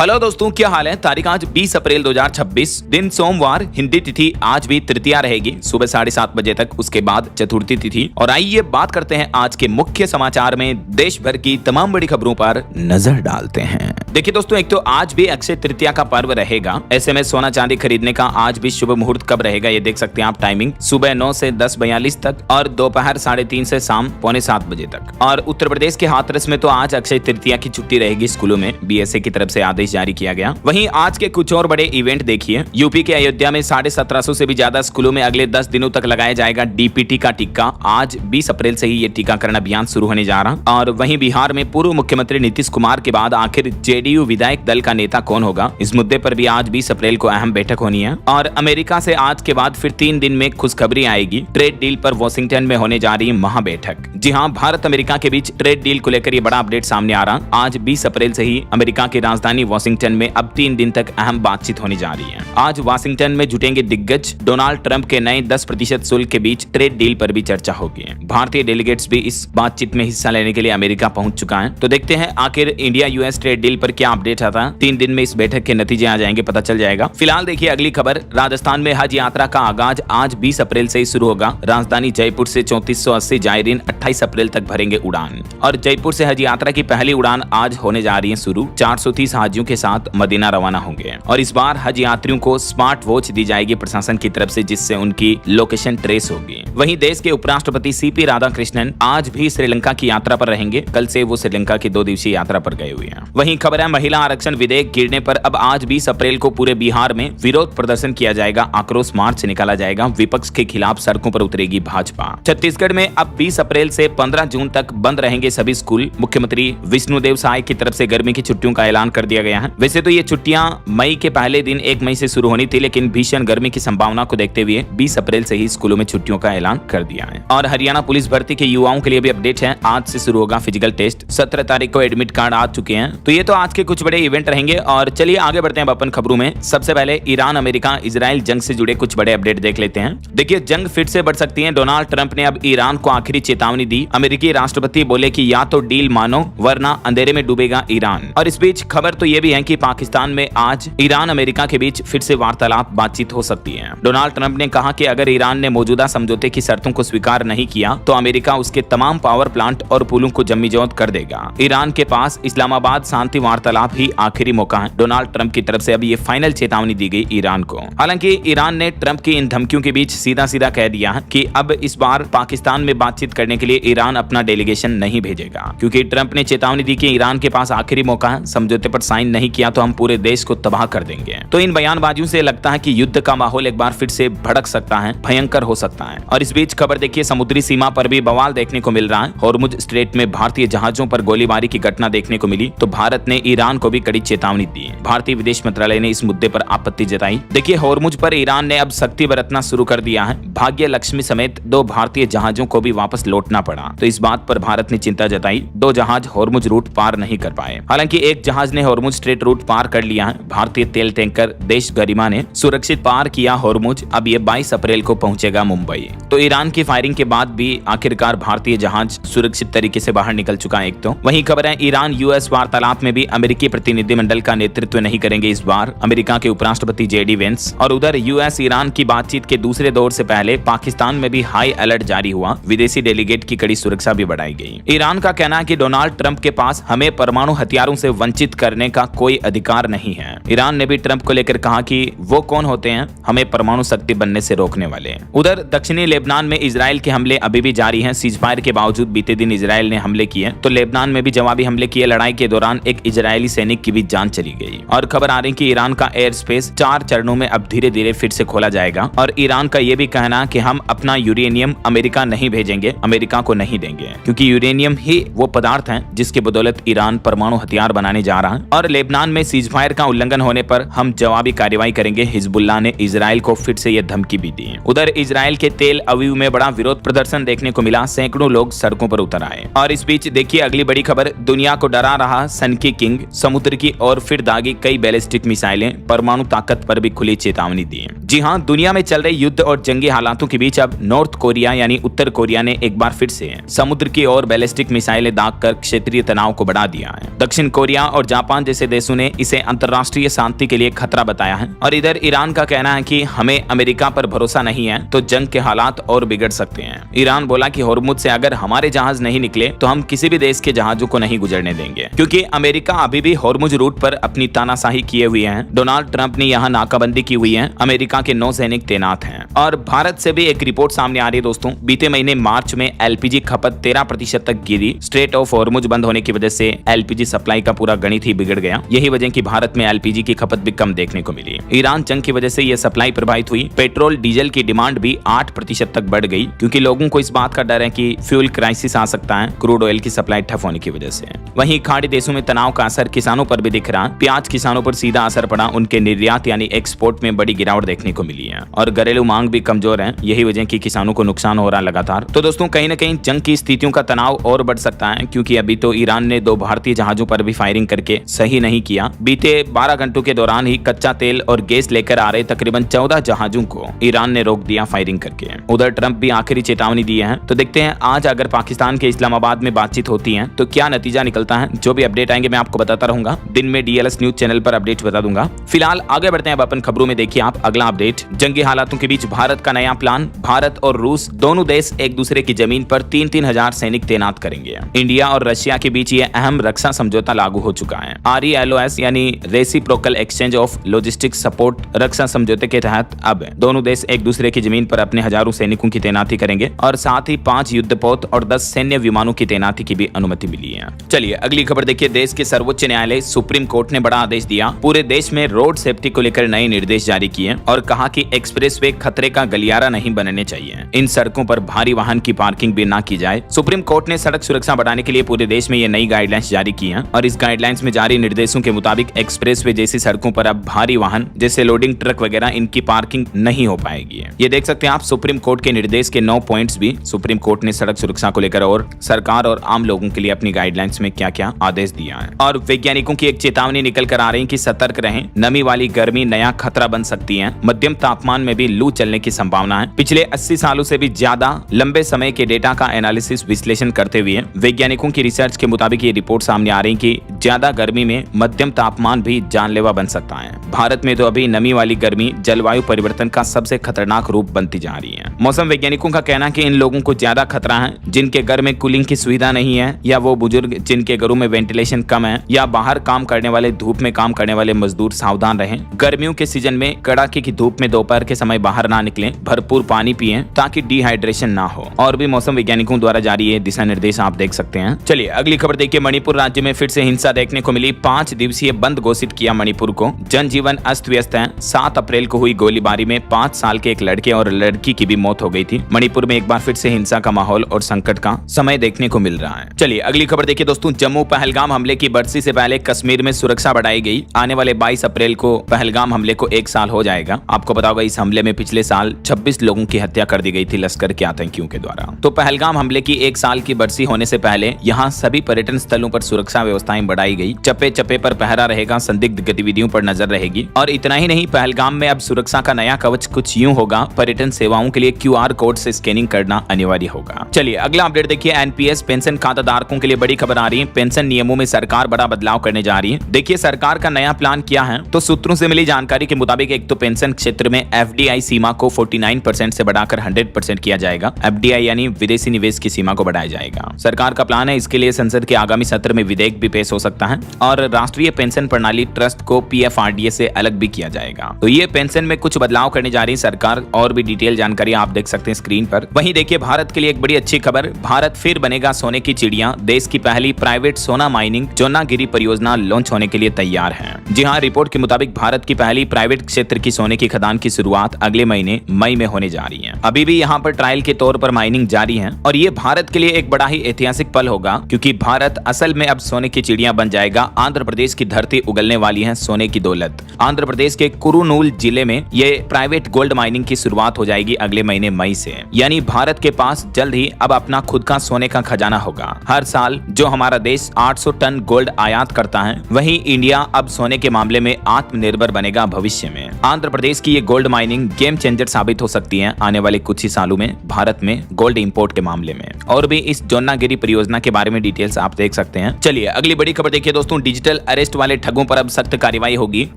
Hello दोस्तों, क्या हाल है। तारीख आज 20 अप्रैल 2026, दिन सोमवार, हिंदी तिथि आज भी तृतीया रहेगी सुबह 7:30 बजे तक, उसके बाद चतुर्थी तिथि। और आइए बात करते हैं आज के मुख्य समाचार में देश भर की तमाम बड़ी खबरों पर नजर डालते हैं। देखिए दोस्तों, एक तो आज भी अक्षय तृतीया का पर्व रहेगा। ऐसे में सोना चांदी खरीदने का आज भी शुभ मुहूर्त कब रहेगा ये देख सकते हैं आप। टाइमिंग सुबह 9 से 10:42 तक और दोपहर 3:30 से शाम 6:45 बजे तक। और उत्तर प्रदेश के हाथरस में तो आज अक्षय तृतीया की छुट्टी रहेगी स्कूलों में, बीएसए की तरफ से आदेश जारी किया गया। वहीं आज के कुछ और बड़े इवेंट देखिए। यूपी के अयोध्या में 1750 से भी ज्यादा स्कूलों में अगले 10 दिनों तक लगाया जाएगा डीपीटी का टीका। आज 20 अप्रैल से ही ये टीकाकरण अभियान शुरू होने जा रहा। और वहीं बिहार में पूर्व मुख्यमंत्री नीतीश कुमार के बाद आखिर जेडीयू विधायक दल का नेता कौन होगा, इस मुद्दे पर भी आज 20 अप्रैल को अहम बैठक होनी है। और अमेरिका से आज के बाद फिर 3 दिन में खुशखबरी आएगी। ट्रेड डील पर वॉशिंगटन में होने जा रही है महाबैठक। जी हाँ, भारत अमेरिका के बीच ट्रेड डील को लेकर ये बड़ा अपडेट सामने आ रहा। आज 20 अप्रैल से ही अमेरिका की राजधानी वॉशिंगटन में अब 3 दिन तक अहम बातचीत होने जा रही है। आज वाशिंगटन में जुटेंगे दिग्गज। डोनाल्ड ट्रंप के नए 10% शुल्क के बीच ट्रेड डील पर भी चर्चा होगी। भारतीय डेलीगेट्स भी इस बातचीत में हिस्सा लेने के लिए अमेरिका पहुंच चुका है। तो देखते हैं आखिर इंडिया यूएस ट्रेड डील पर क्या अपडेट आता है। 3 दिन में इस बैठक के नतीजे आ जाएंगे, पता चल जाएगा। फिलहाल देखिए अगली खबर। राजस्थान में हज यात्रा का आगाज आज 20 अप्रैल से ही शुरू होगा। राजधानी जयपुर से 3480 जायरीन 28 अप्रैल तक भरेंगे उड़ान। और जयपुर से हज यात्रा की पहली उड़ान आज होने जा रही है शुरू। 430 हाजियों के साथ मदीना रवाना होंगे। और इस बार हज यात्रियों को स्मार्ट वॉच दी जाएगी प्रशासन की तरफ से, जिससे उनकी लोकेशन ट्रेस होगी। वहीं देश के उपराष्ट्रपति सीपी राधाकृष्णन आज भी श्रीलंका की यात्रा पर रहेंगे। कल से वो श्रीलंका की 2 दिवसीय यात्रा पर गए हुए हैं। वहीं खबर है महिला आरक्षण विधेयक गिरने पर अब आज 20 अप्रैल को पूरे बिहार में विरोध प्रदर्शन किया जाएगा। आक्रोश मार्च निकाला जाएगा। विपक्ष के खिलाफ सड़कों पर उतरेगी भाजपा। छत्तीसगढ़ में अब 20 अप्रैल से 15 जून तक बंद रहेंगे सभी स्कूल। मुख्यमंत्री विष्णुदेव साय की तरफ से गर्मी की छुट्टियों का ऐलान कर दिया गया है। वैसे तो ये छुट्टियां मई के पहले दिन 1 मई से शुरू होनी थी, लेकिन भीषण गर्मी की संभावना को देखते हुए 20 अप्रैल से ही स्कूलों में छुट्टियों का ऐलान कर दिया है। और हरियाणा पुलिस भर्ती के युवाओं के लिए भी अपडेट है। आज से शुरू होगा फिजिकल टेस्ट। 17 तारीख को एडमिट कार्ड आ चुके हैं। तो ये तो आज के कुछ बड़े इवेंट रहेंगे। और चलिए आगे बढ़ते हैं अपन खबरों में। सबसे पहले ईरान अमेरिका इजराइल जंग से जुड़े कुछ बड़े अपडेट देख लेते हैं। देखिए, जंग फिर से बढ़ सकती है। डोनाल्ड ट्रंप ने अब ईरान को आखिरी चेतावनी दी। अमेरिकी राष्ट्रपति बोले कि या तो डील मानो वरना अंधेरे में डूबेगा ईरान। और इस बीच खबर तो ये भी है कि पाकिस्तान में आज ईरान अमेरिका के बीच फिर से वार्तालाप बातचीत हो सकती है। डोनाल्ड ट्रंप ने कहा कि अगर ईरान ने मौजूदा समझौते की शर्तों को स्वीकार नहीं किया तो अमेरिका उसके तमाम पावर प्लांट और पुलों को जमीजोत कर देगा। ईरान के पास इस्लामाबाद शांति वार्तालाप ही आखिरी मौका है। डोनाल्ड ट्रंप की तरफ से अब ये फाइनल चेतावनी दी गई ईरान को। हालांकि ईरान ने ट्रंप की इन धमकियों के बीच सीधा सीधा कह दिया है कि अब इस बार पाकिस्तान में बातचीत करने के लिए ईरान अपना डेलीगेशन नहीं भेजेगा, क्योंकि ट्रंप ने चेतावनी दी कि ईरान के पास आखिरी मौका है। समझौते पर साइन नहीं किया तो हम पूरे देश को तबाह कर देंगे। तो इन बयानबाजियों से लगता है कि युद्ध का माहौल एक बार फिर से भड़क सकता है, भयंकर हो सकता है। और इस बीच खबर देखिए, समुद्री सीमा पर भी बवाल देखने को मिल रहा है। हॉर्मुज स्ट्रेट में भारतीय जहाजों पर गोलीबारी की घटना देखने को मिली तो भारत ने ईरान को भी कड़ी चेतावनी दी। भारतीय विदेश मंत्रालय ने इस मुद्दे पर आपत्ति जताई। देखिए, हॉर्मुज पर ईरान ने अब सख्ती बरतना शुरू कर दिया है। भाग्य लक्ष्मी समेत 2 भारतीय जहाजों को भी वापस लौटना पड़ा। तो इस बात पर भारत ने चिंता जताई। 2 जहाज हॉर्मुज रूट पार नहीं कर पाए। हालांकि एक जहाज ने हॉर्मुज स्ट्रेट रूट पार कर लिया है। भारतीय तेल टैंकर देश गरिमा ने सुरक्षित पार किया हॉर्मुज। अब ये 22 अप्रैल को पहुंचेगा मुंबई। तो ईरान की फायरिंग के बाद भी आखिरकार भारतीय जहाज सुरक्षित तरीके से बाहर निकल चुका है। एक तो वहीं खबर है, ईरान यूएस वार्तालाप में भी अमेरिकी प्रतिनिधिमंडल का नेतृत्व नहीं करेंगे इस बार अमेरिका के उपराष्ट्रपति जेडी वेंस। और उधर यूएस ईरान की बातचीत के दूसरे दौर से पहले पाकिस्तान में भी हाई अलर्ट जारी हुआ। विदेशी डेलीगेट की कड़ी सुरक्षा भी बढ़ाई गई। ईरान का कहना है कि डोनाल्ड ट्रंप के पास हमें परमाणु हथियारों से वंचित करने का कोई अधिकार नहीं है। ईरान ने भी ट्रंप को लेकर कहा कि वो कौन होते हैं हमें परमाणु शक्ति बनने से रोकने वाले। उधर दक्षिणी लेबनान में इजराइल के हमले अभी भी जारी हैं। सीजफायर के बावजूद बीते दिन इजराइल ने हमले किए तो लेबनान में भी जवाबी हमले किए। लड़ाई के दौरान एक इजरायली सैनिक की भी जान चली गई। और खबर आ रही कि ईरान का एयर स्पेस 4 चरणों में अब धीरे धीरे फिर से खोला जाएगा। और ईरान का यह भी कहना कि हम अपना यूरेनियम अमेरिका नहीं भेजेंगे, अमेरिका को नहीं देंगे, क्योंकि यूरेनियम ही वो पदार्थ है जिसके बदौलत ईरान परमाणु हथियार बनाने जा रहा है। और लेबनान में सीजफायर का उल्लंघन होने पर हम जवाबी कार्रवाई करेंगे। हिजबुल्लाह ने इजराइल को फिर से यह धमकी भी दी। उधर इजराइल के तेल अवीव में बड़ा विरोध प्रदर्शन देखने को मिला। सैकड़ों लोग सड़कों पर उतर आए। और इस बीच देखिए अगली बड़ी खबर, दुनिया को डरा रहा सन की किंग समुद्र की ओर फिर दागी की कई बैलिस्टिक मिसाइलें, परमाणु ताकत पर भी खुली चेतावनी दी है। जी हाँ, दुनिया में चल रहे युद्ध और जंगी हालातों के बीच अब नॉर्थ कोरिया यानी उत्तर कोरिया ने एक बार फिर से समुद्र की ओर बैलिस्टिक मिसाइलें दागकर क्षेत्रीय तनाव को बढ़ा दिया है। दक्षिण कोरिया और जापान जैसे देशों ने इसे अंतर्राष्ट्रीय शांति के लिए खतरा बताया है और इधर ईरान का कहना है कि हमें अमेरिका पर भरोसा नहीं है तो जंग के हालात और बिगड़ सकते हैं। ईरान बोला कि होर्मुज से अगर हमारे जहाज नहीं निकले तो हम किसी भी देश के जहाजों को नहीं गुजरने देंगे, क्योंकि अमेरिका अभी भी होर्मुज रूट पर अपनी तानाशाही किए हुए हैं। डोनाल्ड ट्रंप ने यहाँ नाकाबंदी की हुई है, अमेरिका के 9 सैनिक तैनात हैं। और भारत से भी एक रिपोर्ट सामने आ रही है दोस्तों। बीते महीने मार्च में एलपीजी खपत 13% तक गिरी। स्ट्रेट ऑफ होर्मुज बंद होने की वजह से एलपीजी सप्लाई का पूरा गणित ही बिगड़ गया। यही वजह कि भारत में एलपीजी की खपत भी कम देखने को मिली। ईरान जंग की वजह से यह सप्लाई प्रभावित हुई। पेट्रोल डीजल की डिमांड भी 8% तक बढ़ गई, क्योंकि लोगों को इस बात का डर है कि फ्यूल क्राइसिस आ सकता है क्रूड ऑयल की सप्लाई ठप होने की वजह से। वहीं खाड़ी देशों में तनाव का असर किसानों पर भी दिख रहा है। प्याज किसानों पर सीधा असर पड़ा, उनके निर्यात यानी एक्सपोर्ट में बड़ी गिरावट देखने को मिली है और घरेलू मांग भी कमजोर है। यही वजह कि किसानों को नुकसान हो रहा लगातार। तो दोस्तों कहीं न कहीं जंग की स्थितियों का तनाव और बढ़ सकता है, क्योंकि अभी तो ईरान ने 2 भारतीय जहाजों पर भी फायरिंग करके सही नहीं किया। बीते 12 घंटों के दौरान ही कच्चा तेल और गैस लेकर आ रहे तकरीबन 14 जहाजों को ईरान ने रोक दिया फायरिंग करके। उधर ट्रंप भी आखिरी चेतावनी दी है। तो देखते हैं आज अगर पाकिस्तान के इस्लामाबाद में बातचीत होती है तो क्या नतीजा निकलता है। जो भी अपडेट आएंगे मैं आपको बताता रहूंगा। दिन में डीएलएस न्यूज चैनल पर अपडेट बता दूंगा। फिलहाल आगे बढ़ते हैं अब अपन खबरों में। देखिए आप अगला अपडेट, जंगी हालातों के बीच भारत का नया प्लान। भारत और रूस दोनों देश एक दूसरे की जमीन पर 3-3 हजार सैनिक तैनात करेंगे। इंडिया और रशिया के बीच ये अहम रक्षा समझौता लागू हो चुका है। RELOS यानी reciprocal exchange of logistic support रक्षा समझौते के तहत अब दोनों देश एक दूसरे की जमीन पर अपने हजारों सैनिकों की तैनाती करेंगे और साथ ही 5 युद्धपोत और 10 सैन्य विमानों की तैनाती की भी अनुमति मिली है। चलिए अगली खबर देखिए। देश के सर्वोच्च न्यायालय सुप्रीम कोर्ट ने बड़ा आदेश दिया। पूरे देश में रोड सेफ्टी को लेकर नए निर्देश जारी किए और कहा कि एक्सप्रेसवे खतरे का गलियारा नहीं बनने चाहिए। इन सड़कों पर भारी वाहन की पार्किंग भी न की जाए। सुप्रीम कोर्ट ने सड़क सुरक्षा बढ़ाने के लिए पूरे देश में ये नई गाइडलाइंस जारी की हैं और इस गाइडलाइंस में जारी निर्देशों के मुताबिक एक्सप्रेसवे जैसी सड़कों पर अब भारी वाहन जैसे लोडिंग ट्रक वगैरह इनकी पार्किंग नहीं हो पाएगी। ये देख सकते हैं आप सुप्रीम कोर्ट के निर्देश के 9 पॉइंट्स भी सुप्रीम कोर्ट ने सड़क सुरक्षा को लेकर और सरकार और आम लोगों के लिए अपनी गाइडलाइंस में क्या क्या आदेश दिया है। और वैज्ञानिकों की एक चेतावनी निकल कर आ रही है कि सतर्क रहें, नमी वाली गर्मी नया खतरा बन सकती है। मध्यम तापमान में भी लू चलने की संभावना है। पिछले 80 सालों से भी ज्यादा लंबे समय के डेटा का एनालिसिस विश्लेषण करते हुए वैज्ञानिकों की रिसर्च के मुताबिक ये रिपोर्ट सामने आ रही कि ज्यादा गर्मी में मध्यम तापमान भी जानलेवा बन सकता है। भारत में तो अभी नमी वाली गर्मी जलवायु परिवर्तन का सबसे खतरनाक रूप बनती जा रही है। मौसम वैज्ञानिकों का कहना है कि इन लोगों को ज्यादा खतरा है जिनके घर में कूलिंग की सुविधा नहीं है, या वो बुजुर्ग जिनके घरों में वेंटिलेशन कम है, या बाहर काम करने वाले, धूप में काम करने वाले मजदूर सावधान रहें। गर्मियों के सीजन में कड़ाके की धूप में दोपहर के समय बाहर ना निकलें, भरपूर पानी पिएं ताकि डिहाइड्रेशन ना हो। और भी मौसम वैज्ञानिकों द्वारा जारी ये दिशा निर्देश आप देख सकते हैं। चलिए अगली खबर देखिए। मणिपुर राज्य में फिर से हिंसा देखने को मिली। 5 दिवसीय बंद घोषित किया मणिपुर को। जनजीवन अस्त व्यस्त है। 7 अप्रैल को हुई गोलीबारी में 5 साल के एक लड़के और लड़की की भी मौत हो गई थी। मणिपुर में एक बार फिर से हिंसा का माहौल और संकट का समय देखने को मिल रहा है। चलिए अगली खबर देखिए दोस्तों। जम्मू पहलगाम हमले की बरसी से पहले कश्मीर में सुरक्षा बढ़ाई गई। आने वाले 22 अप्रैल को पहलगाम हमले को 1 साल हो जाएगा। आपको पता होगा इस हमले में पिछले साल 26 लोगों की हत्या कर दी गई थी लश्कर के आतंकियों के द्वारा। तो पहलगाम हमले की 1 साल की बरसी होने से पहले यहाँ सभी पर्यटन स्थलों पर सुरक्षा व्यवस्थाएं बढ़ाई गई। चप्पे चप्पे पर पहरा रहेगा, संदिग्ध गतिविधियों पर नजर रहेगी। और इतना ही नहीं, पहलगाम में अब सुरक्षा का नया कवच कुछ यूं होगा, पर्यटन सेवाओं के लिए QR कोड से स्कैनिंग करना अनिवार्य होगा। चलिए अगला अपडेट देखिए। एनपीएस पेंशन खाता धारकों के लिए बड़ी खबर आ रही है। पेंशन नियमों में सरकार बड़ा बदलाव करने जा रही है। देखिए सरकार का नया प्लान क्या है। तो सूत्रों से मिली जानकारी के मुताबिक एक तो पेंशन क्षेत्र में FDI सीमा को 49% से बढ़ाकर 100% किया जाएगा। FDI यानी विदेशी निवेश की सीमा को बढ़ाया जाएगा। सरकार का प्लान है, इसके लिए संसद के आगामी सत्र में विधेयक भी पेश हो सकता है। और राष्ट्रीय पेंशन प्रणाली ट्रस्ट को PFRDA से अलग भी किया जाएगा। तो ये पेंशन में कुछ बदलाव करने जा रही है सरकार। और भी डिटेल जानकारी आप देख सकते हैं स्क्रीन पर। वहीं देखिए भारत के लिए एक बड़ी अच्छी खबर। भारत फिर बनेगा सोने की चिड़िया। देश की पहली प्राइवेट सोना माइनिंग जोनागिरी परियोजना लॉन्च होने के लिए तैयार है। जी हाँ, रिपोर्ट के मुताबिक भारत की पहली प्राइवेट क्षेत्र की सोने की खदान की शुरुआत अगले महीने मई में होने जा रही है। अभी भी यहाँ पर ट्रायल के तौर पर माइनिंग जारी है और ये भारत के लिए एक बड़ा ही ऐतिहासिक पल होगा, क्योंकि भारत असल में अब सोने की चिड़िया बन जाएगा। आंध्र प्रदेश की धरती उगलने वाली है सोने की दौलत। आंध्र प्रदेश के कुरुनूल जिले में ये प्राइवेट गोल्ड माइनिंग की शुरुआत हो जाएगी अगले महीने मई से। यानी भारत के पास जल्द ही अब अपना खुद का सोने का खजाना होगा। हर साल जो हमारा देश 800 टन गोल्ड आयात करता है, वहीं इंडिया इंडिया अब सोने के मामले में आत्मनिर्भर बनेगा भविष्य में। आंध्र प्रदेश की ये गोल्ड माइनिंग गेम चेंजर साबित हो सकती है आने वाले कुछ ही सालों में भारत में गोल्ड इंपोर्ट के मामले में। और भी इस जोन्नागिरी परियोजना के बारे में डिटेल्स आप देख सकते हैं। चलिए अगली बड़ी खबर देखिए दोस्तों, डिजिटल अरेस्ट वाले ठगों पर अब सख्त कार्रवाई होगी।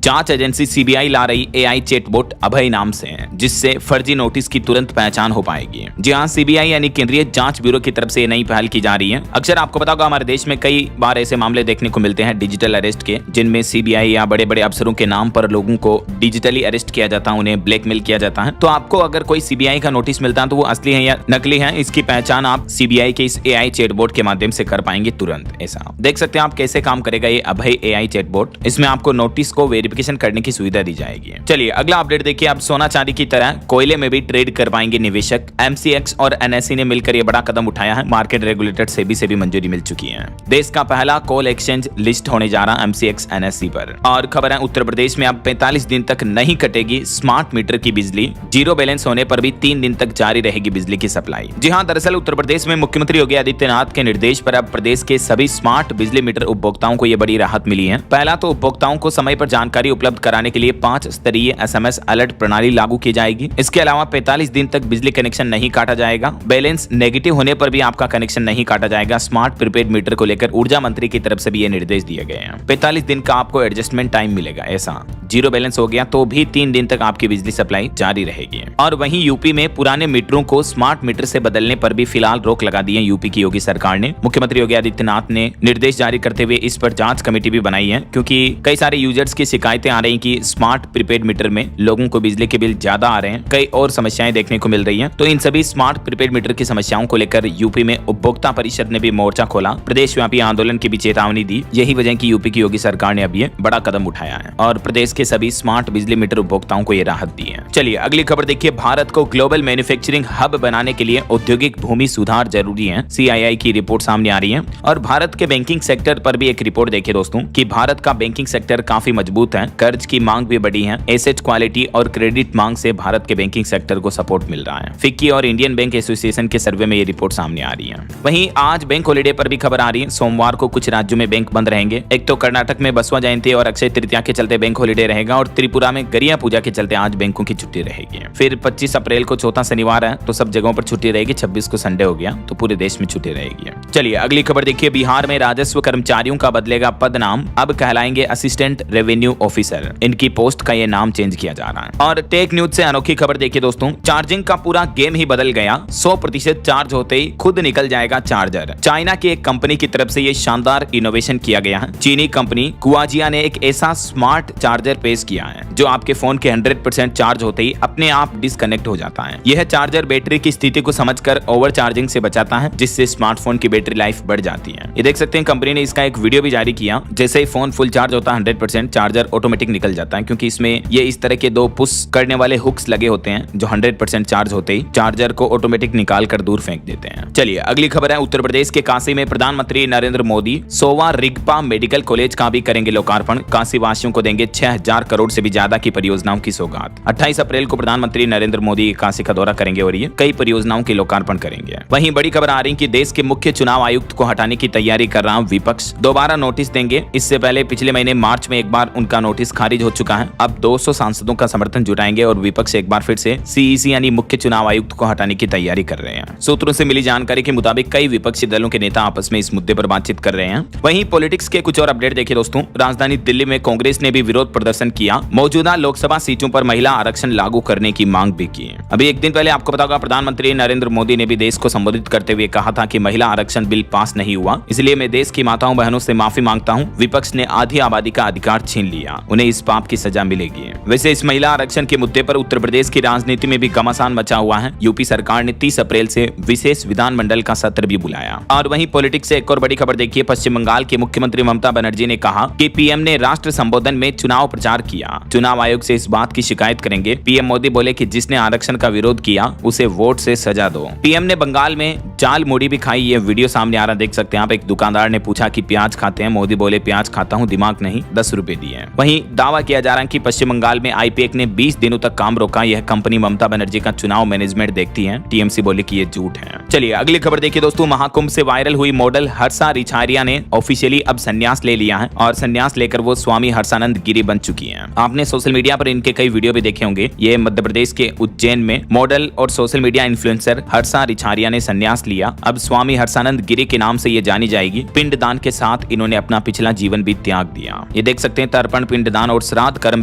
जांच एजेंसी सीबीआई ला रही एआई चैटबॉट अभय नाम से, जिससे फर्जी नोटिस की तुरंत पहचान हो पाएगी। जी हाँ, सीबीआई यानी केंद्रीय जांच ब्यूरो की तरफ से नई पहल की जा रही है। अक्सर आपको पता होगा हमारे देश में कई बार ऐसे मामले देखने को मिलते हैं डिजिटल अरेस्ट के, जिनमें सीबीआई या बड़े बड़े अफसरों के नाम पर लोगों को डिजिटली अरेस्ट किया जाता है, उन्हें ब्लैकमेल किया जाता है। तो आपको अगर कोई सीबीआई का नोटिस मिलता है तो वो असली है या नकली है, इसकी पहचान आप सीबीआई के इस एआई चैटबॉट के माध्यम से कर पाएंगे तुरंत। ऐसा देख सकते हैं आप कैसे काम करेगा ये अभय एआई चैटबॉट। इसमें आपको नोटिस को वेरिफिकेशन करने की सुविधा दी जाएगी। चलिए अगला अपडेट देखिए, अब सोना चांदी की तरह कोयले में भी ट्रेड कर पाएंगे निवेशक। एमसीएक्स और एनएसई ने मिलकर ये बड़ा कदम उठाया है। मार्केट रेगुलेटर सेबी से भी मंजूरी मिल चुकी है। देश का पहला कोल एक्सचेंज लिस्ट होने जा रहा एमसीएक्स एनएसई पर। और खबर है उत्तर प्रदेश में अब 45 दिन तक नहीं कटेगी स्मार्ट मीटर की बिजली। जीरो बैलेंस होने पर भी 3 दिन तक जारी रहेगी बिजली की सप्लाई। जी हाँ, दरअसल उत्तर प्रदेश में मुख्यमंत्री योगी आदित्यनाथ के निर्देश पर अब प्रदेश के सभी स्मार्ट बिजली मीटर उपभोक्ताओं को यह बड़ी राहत मिली है। पहला तो उपभोक्ताओं को समय पर जानकारी उपलब्ध कराने के लिए 5 स्तरीय एसएमएस अलर्ट प्रणाली लागू की जाएगी। इसके अलावा 45 दिन तक बिजली कनेक्शन नहीं काटा जाएगा। बैलेंस नेगेटिव होने पर भी आपका कनेक्शन नहीं काटा जाएगा। स्मार्ट प्रीपेड मीटर को लेकर ऊर्जा मंत्री की तरफ से भी ये निर्देश दिए गए हैं। 45 दिन का आपको एडजस्टमेंट टाइम मिलेगा। ऐसा जीरो बैलेंस हो गया तो भी 3 दिन तक आपकी बिजली सप्लाई जारी रहेगी। और वहीं यूपी में पुराने मीटरों को स्मार्ट मीटर से बदलने पर भी फिलहाल रोक लगा दी है यूपी की योगी सरकार ने। मुख्यमंत्री योगी आदित्यनाथ ने निर्देश जारी करते हुए इस पर जांच कमेटी भी बनाई है, क्योंकि कई सारे यूजर्स की शिकायतें आ रही कि स्मार्ट प्रीपेड मीटर में लोगों को बिजली के बिल ज्यादा आ रहे हैं। कई और समस्याएं देखने को मिल रही हैं। तो इन सभी स्मार्ट प्रीपेड मीटर की समस्याओं को लेकर यूपी में उपभोक्ता परिषद ने भी मोर्चा खोला, प्रदेश व्यापी आंदोलन की भी चेतावनी दी। यही वजह की यूपी की योगी सरकार ने अब ये बड़ा कदम उठाया है और प्रदेश के सभी स्मार्ट बिजली मीटर उपभोक्ताओं को ये राहत दी है। चलिए अगली खबर देखिए, भारत को ग्लोबल मैन्युफैक्चरिंग हब बनाने के लिए औद्योगिक भूमि सुधार जरूरी है। सीआईआई की रिपोर्ट सामने आ रही है। और भारत के बैंकिंग सेक्टर पर भी एक रिपोर्ट देखिए दोस्तों कि भारत का बैंकिंग सेक्टर काफी मजबूत है। कर्ज की मांग भी बढ़ी है। एसेट क्वालिटी और क्रेडिट मांग से भारत के बैंकिंग सेक्टर को सपोर्ट मिल रहा है। फिक्की और इंडियन बैंक एसोसिएशन के सर्वे में ये रिपोर्ट सामने आ रही है। वहीं आज बैंक हॉलिडे पर भी खबर आ रही है। सोमवार को कुछ राज्यों में बैंक बंद रहेंगे। एक तो कर्नाटक में बसवा जयंती और अक्षय तृतीया के चलते बैंक हॉलिडे रहेगा और त्रिपुरा में गरिया पूजा के चलते आज बैंकों की छुट्टी रहेगी। फिर 25 अप्रैल को चौथा शनिवार है तो सब जगहों पर छुट्टी रहेगी। 26 को संडे हो गया तो पूरे देश में छुट्टी रहेगी। चलिए अगली खबर देखिए, बिहार में राजस्व कर्मचारियों का बदलेगा पद नाम, अब कहलाएंगे असिस्टेंट रेवेन्यू ऑफिसर। इनकी पोस्ट का ये नाम चेंज किया जा रहा है। और टेक न्यूज से अनोखी खबर देखिए दोस्तों, चार्जिंग का पूरा गेम ही बदल गया। 100% चार्ज होते ही खुद निकल जाएगा चार्जर। चाइना की एक कंपनी की तरफ से ये शानदार इनोवेशन किया गया है। चीनी कंपनी कुआजिया ने एक ऐसा स्मार्ट चार्जर पेश किया है जो आपके फोन के 100% चार्ज होते ही अपने आप डिस्कनेक्ट हो जाता है। यह चार्जर बैटरी की स्थिति को समझकर ओवर चार्जिंग से बचाता है, जिससे स्मार्टफोन की बैटरी लाइफ बढ़ जाती है। ये देख सकते हैं कंपनी ने इसका एक वीडियो भी जारी किया। जैसे ही फोन फुल चार्ज होता है 100% चार्जर ऑटोमेटिक निकल जाता है, क्योंकि इसमें ये इस तरह के 2 पुश करने वाले हुक्स लगे होते हैं जो 100% चार्ज होते ही चार्जर को ऑटोमेटिक निकाल कर दूर फेंक देते हैं। चलिए अगली खबर है, उत्तर प्रदेश के काशी में प्रधानमंत्री नरेंद्र मोदी 100वां रिगपा मेडिकल कॉलेज का भी करेंगे लोकार्पण। काशी वासियों को देंगे 6000 करोड़ से भी ज्यादा की परियोजनाओं की सौगात। 28 अप्रैल को प्रधानमंत्री नरेंद्र मोदी काशी का दौरा करेंगे और ये कई परियोजनाओं के लोकार्पण करेंगे। वहीं बड़ी खबर आ रही कि देश के मुख्य चुनाव आयुक्त को हटाने की तैयारी कर रहा विपक्ष। दोबारा नोटिस देंगे। इससे पहले पिछले महीने मार्च में एक बार उनका नोटिस खारिज हो चुका है। अब 200 सांसदों का समर्थन जुटाएंगे और विपक्ष एक बार फिर से सीईसी यानी मुख्य चुनाव आयुक्त को हटाने की तैयारी कर रहे हैं। सूत्रों से मिली जानकारी के मुताबिक कई विपक्षी दलों के नेता आपस में इस मुद्दे पर बातचीत कर रहे हैं। वहीं पॉलिटिक्स के कुछ और अपडेट देखिए दोस्तों, राजधानी दिल्ली में कांग्रेस ने भी विरोध प्रदर्शन किया। मौजूदा लोकसभा सीटों पर महिला आरक्षण लागू करने की मांग भी की। अभी एक दिन पहले आपको पता होगा प्रधानमंत्री नरेंद्र मोदी ने भी देश को संबोधित करते हुए कहा था कि महिला आरक्षण बिल पास नहीं हुआ, इसलिए मैं देश की माताओं बहनों से माफी मांगता हूं। विपक्ष ने आधी आबादी का अधिकार छीन लिया, उन्हें इस पाप की सजा मिलेगी। वैसे इस महिला आरक्षण के मुद्दे पर उत्तर प्रदेश की राजनीति में भी घमासान मचा हुआ है। यूपी सरकार ने 30 अप्रैल से विशेष विधानमंडल का सत्र भी बुलाया। और वहीं पॉलिटिक्स से एक और बड़ी खबर देखिए, पश्चिम बंगाल की मुख्यमंत्री ममता बनर्जी ने कहा कि पीएम ने राष्ट्र संबोधन में चुनाव प्रचार किया। चुनाव आयोग से इस बात की शिकायत करेंगे। पीएम मोदी बोले कि जिसने आरक्षण का विरोध किया उसे वोट से सजा दो। पीएम ने बंगाल में जाल मुड़ी भी खाई। ये वीडियो सामने आ रहा देख सकते हैं आप। एक दुकानदार ने पूछा कि प्याज खाते हैं, मोदी बोले प्याज खाता हूं, दिमाग नहीं, 10 रुपए दिए। वहीं दावा किया जा रहा है कि पश्चिम बंगाल में आईपीएक ने 20 दिनों तक काम रोका। यह कंपनी ममता बनर्जी का चुनाव मैनेजमेंट देखती है। टीएमसी बोले कि ये झूठ है। चलिए अगली खबर देखिए दोस्तों, महाकुंभ से वायरल हुई मॉडल हर्षा रिछारिया ने ऑफिशियली अब संन्यास ले लिया है और संन्यास लेकर वो स्वामी हर्षानंद गिरी बन चुकी हैं। आपने सोशल मीडिया पर इनके कई वीडियो भी देखे होंगे। ये मध्य प्रदेश के उज्जैन में मॉडल और social media influencer Harsha Richharia ने संन्यास लिया। अब स्वामी हर्षानंद गिरी के नाम से ये जानी जाएगी। पिंडदान के साथ इन्होंने अपना पिछला जीवन भी त्याग दिया। ये देख सकते हैं, तर्पण, पिंडदान और श्राद्ध कर्म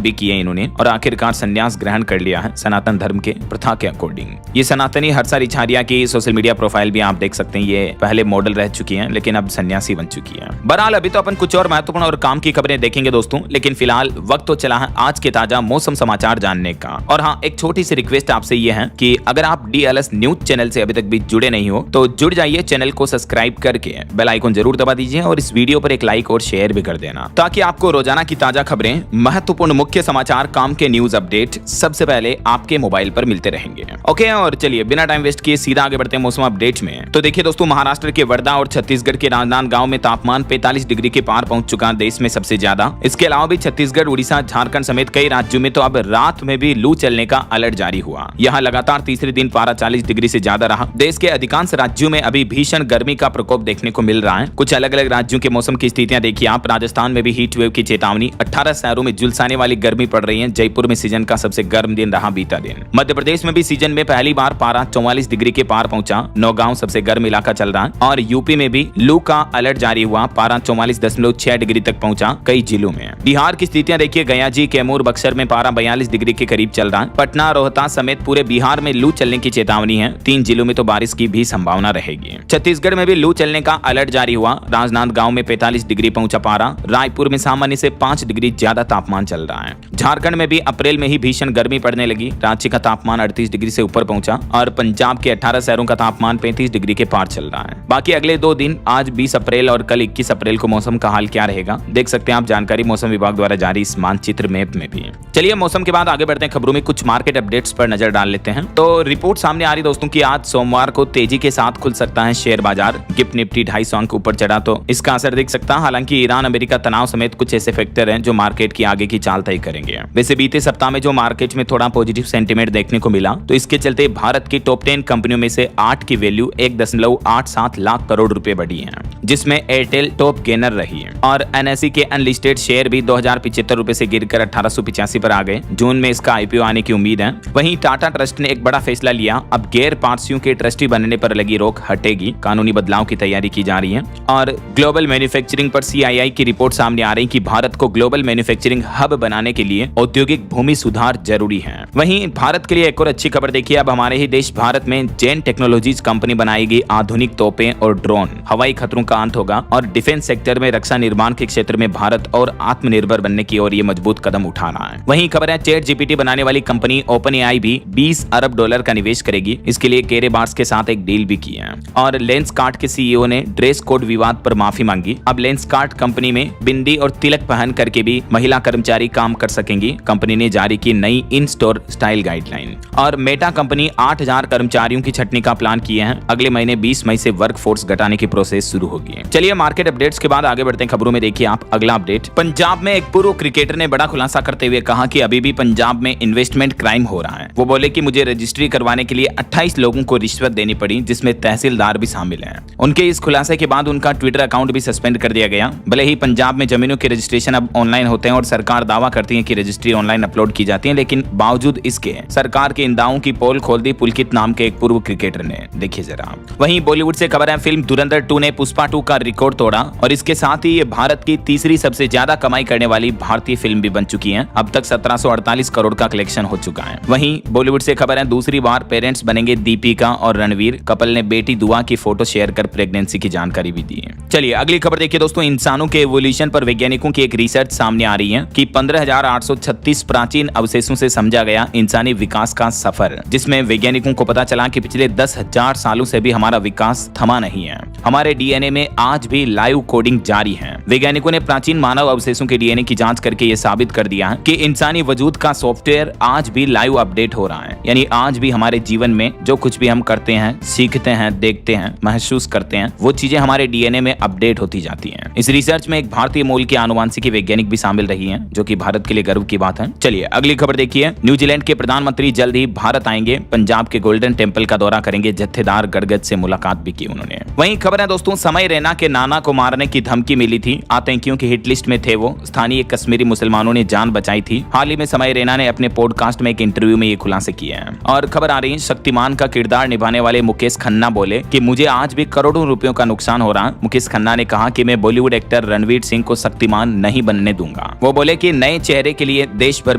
भी किए इन्होंने और आखिरकार संन्यास ग्रहण कर लिया है सनातन धर्म के प्रथा के अकॉर्डिंग। ये सनातनी हर्षा रिछारिया की सोशल मीडिया प्रोफाइल भी आप देख सकते हैं। ये पहले मॉडल रह चुकी हैं लेकिन अब सन्यासी बन चुकी है। बहरहाल अभी तो अपन कुछ और महत्वपूर्ण और काम की खबरें देखेंगे दोस्तों, लेकिन फिलहाल वक्त तो चला है आज के ताजा मौसम समाचार जानने का। और हाँ, एक छोटी सी रिक्वेस्ट आपसे ये है कि अगर आप DLS न्यूज चैनल से अभी तक भी जुड़े नहीं हो तो जुड़ जाइए, चैनल को सब्सक्राइब करके बेल आइकन जरूर दबा दीजिए और इस वीडियो पर एक लाइक और शेयर भी कर देना ताकि आपको रोजाना की ताजा खबरें, महत्वपूर्ण मुख्य समाचार, काम के न्यूज अपडेट सबसे पहले आपके मोबाइल पर मिलते रहेंगे। ओके, और चलिए बिना टाइम वेस्ट किए सीधा आगे बढ़ते हैं मौसम अपडेट में। तो देखिए दोस्तों, महाराष्ट्र के वर्धा और छत्तीसगढ़ के राजनांदगांव में तापमान 45 डिग्री के पार पहुंच चुका है, देश में सबसे ज्यादा। इसके अलावा भी छत्तीसगढ़, उड़ीसा, झारखंड समेत कई राज्यों में तो अब रात में भी लू चलने का अलर्ट जारी हुआ। यहाँ लगातार तीसरे दिन पारा 40 डिग्री से ज्यादा रहा। देश के अधिकांश राज्यों में अभी भीषण गर्मी का प्रकोप देखने को मिल रहा है। कुछ अलग अलग राज्यों के मौसम की स्थितियां देखिए आप। राजस्थान में भी हीट वेव की चेतावनी, 18 शहरों में झुलसाने वाली गर्मी पड़ रही है। जयपुर में सीजन का सबसे गर्म दिन रहा बीता दिन। मध्य प्रदेश में भी सीजन में पहली बार पारा 44 डिग्री के पार पहुंचा। नौगांव सबसे गर्म इलाका चल रहा है और यूपी में भी लू का अलर्ट जारी हुआ। पारा 44.6 डिग्री तक पहुंचा कई जिलों में। बिहार की स्थितियां देखिए, गया जी, कैमूर, बक्सर में पारा 42 डिग्री के करीब चल रहा है। पटना, रोहतास समेत पूरे बिहार में लू चलने की चेतावनी है। 3 जिलों में तो बारिश की भी संभावना रहेगी। छत्तीसगढ़ में भी लू चलने का अलर्ट जारी हुआ। राजनांदगांव में 45 डिग्री पहुंचा पारा। रायपुर में सामान्य से 5 डिग्री ज्यादा तापमान चल रहा है। झारखंड में भी अप्रैल में ही भीषण गर्मी पड़ने लगी। रांची का तापमान 38 डिग्री से ऊपर पहुंचा और पंजाब के 18 शहरों का तापमान 35 डिग्री के पार चल रहा है। बाकी अगले 2 दिन, आज 20 अप्रैल और कल 21 अप्रैल को मौसम का हाल क्या रहेगा देख सकते हैं आप जानकारी मौसम विभाग द्वारा जारी इस मानचित्र मैप में भी। चलिए मौसम के बाद आगे बढ़ते हैं खबरों में। कुछ मार्केट अपडेट्स पर नजर डाल लेते हैं। तो रिपोर्ट सामने आ रही दोस्तों की आज सोमवार को तेजी के साथ खुल सकता है शेयर बाजार। गिफ्ट निफ्टी 250 अंक ऊपर चढ़ा तो इसका असर दिख सकता है। हालांकि ईरान अमेरिका तनाव समेत कुछ ऐसे फैक्टर हैं जो मार्केट की आगे की चाल तय करेंगे। वैसे बीते सप्ताह में जो मार्केट में थोड़ा पॉजिटिव सेंटीमेंट देखने को मिला तो इसके चलते भारत की टॉप 10 कंपनियों में से 8 की वैल्यू 1.87 लाख करोड़ रुपए बढ़ी है, जिसमें एयरटेल टॉप गेनर रही है और NSE के अनलिस्टेड शेयर भी 2075 रुपए से गिरकर 1885 पर आ गए। जून में इसका IPO आने की उम्मीद है। वहीं टाटा ट्रस्ट ने एक बड़ा फैसला लिया। अब गैर पारसियों के ट्रस्टी बनने पर लगी रोक हटेगी। कानूनी बदलाव की तैयारी की जा रही है। और ग्लोबल मैन्युफैक्चरिंग पर CII की रिपोर्ट सामने आ रही कि भारत को ग्लोबल मैन्युफैक्चरिंग हब बनाने के लिए औद्योगिक भूमि सुधार जरूरी है। वहीं भारत के लिए एक और अच्छी खबर देखिए, अब हमारे ही देश भारत में जैन टेक्नोलॉजीज कंपनी बनाएगी आधुनिक तोपें और ड्रोन। हवाई खतरों का अंत होगा और डिफेंस सेक्टर में, रक्षा निर्माण के क्षेत्र में भारत और आत्मनिर्भर बनने की ओर ये मजबूत कदम उठा रहा है। वहीं खबर है चैट GPT बनाने वाली कंपनी OpenAI भी $20 अरब का निवेश करेगी। इसके लिए केरेबार्स के साथ एक डील भी की है। और लेंसकार्ट के CEO ने ड्रेस कोड विवाद पर माफी मांगी। अब लेंसकार्ट कंपनी में बिंदी और तिलक पहन करके भी महिला कर्मचारी काम कर सकेंगी। कंपनी ने जारी की नई इन स्टोर स्टाइल गाइडलाइन। और मेटा कंपनी 8000 कर्मचारियों की छटनी का प्लान किए हैं। अगले महीने 20 मई से वर्कफोर्स घटाने की प्रोसेस शुरू होगी। चलिए मार्केट अपडेट्स के बाद आगे बढ़ते हैं खबरों में। देखिए आप अगला अपडेट। पंजाब में एक पूर्व क्रिकेटर ने बड़ा खुलासा करते हुए कहा कि अभी भी पंजाब में इन्वेस्टमेंट क्राइम हो रहा है। वो बोले कि मुझे रजिस्ट्री करवाने के लिए 28 लोगों को रिश्वत देनी पड़ी, जिसमें तहसीलदार भी शामिल हैं। उनके इस खुलासे के बाद उनका ट्विटर अकाउंट भी सस्पेंड कर दिया गया। भले ही पंजाब में जमीनों के रजिस्ट्रेशन अब ऑनलाइन होते हैं और सरकार दावा करती है कि रजिस्ट्री ऑनलाइन अपलोड की जाती है, लेकिन बावजूद इसके सरकार के इन दावों की पोल खोल दी पुलकित नाम के एक पूर्व क्रिकेटर ने। देखिए जरा। वहीं बॉलीवुड से खबर है, फिल्म धुरंधर 2 ने पुष्पा 2 का रिकॉर्ड तोड़ा और इसके साथ ही ये भारत की तीसरी सबसे ज्यादा कमाई करने वाली भारतीय फिल्म भी बन चुकी है। अब तक 1748 करोड़ का कलेक्शन हो चुका है। वहीं बॉलीवुड से खबर है, दूसरी बार पेरेंट्स बनेंगे दीपिका और रणवीर। कपल ने बेटी दुआ की फोटो शेयर कर प्रेगनेंसी की जानकारी भी दी है। चलिए अगली खबर देखिए दोस्तों। इंसानों के एवोल्यूशन पर वैज्ञानिकों की एक रिसर्च सामने आ रही है कि 15,836 प्राचीन अवशेषों से समझा गया इंसानी विकास का सफर, जिसमें वैज्ञानिकों को पता चला कि पिछले 10,000 सालों से भी हमारा विकास थमा नहीं है। हमारे DNA में आज भी लाइव कोडिंग जारी है। वैज्ञानिकों ने प्राचीन मानव अवशेषों के DNA की जांच करके ये साबित कर दिया है कि इंसानी वजूद का सॉफ्टवेयर आज भी लाइव अपडेट हो रहा है। यानी आज भी हमारे जीवन में जो कुछ भी हम करते हैं, सीखते हैं, देखते हैं, महसूस करते हैं, वो चीजें हमारे DNA में अपडेट होती जाती हैं। इस रिसर्च में एक भारतीय मूल की आनुवांशिकी वैज्ञानिक भी शामिल रही हैं, जो कि भारत के लिए गर्व की बात है। चलिए अगली खबर देखिए। न्यूजीलैंड के प्रधानमंत्री जल्द ही भारत आएंगे। पंजाब के गोल्डन टेम्पल का दौरा करेंगे। जत्थेदार गड़गड़ से मुलाकात भी की उन्होंने। वहीं खबर है दोस्तों, समय रैना के नाना को मारने की धमकी मिली थी। आतंकी आतंकियों की हिट लिस्ट में थे वो। स्थानीय कश्मीरी मुसलमानों ने जान बचाई थी। हाल ही में समय रैना ने अपने पॉडकास्ट में एक इंटरव्यू में ये खुलासे किए हैं। और खबर आ रही है, शक्तिमान का किरदार निभाने वाले मुकेश खन्ना बोले कि मुझे आज भी करोड़ों रुपयों का नुकसान हो रहा है। मुकेश खन्ना ने कहा कि मैं बॉलीवुड एक्टर रणवीर सिंह को शक्तिमान नहीं बनने दूंगा। वो बोले कि नए चेहरे के लिए देश भर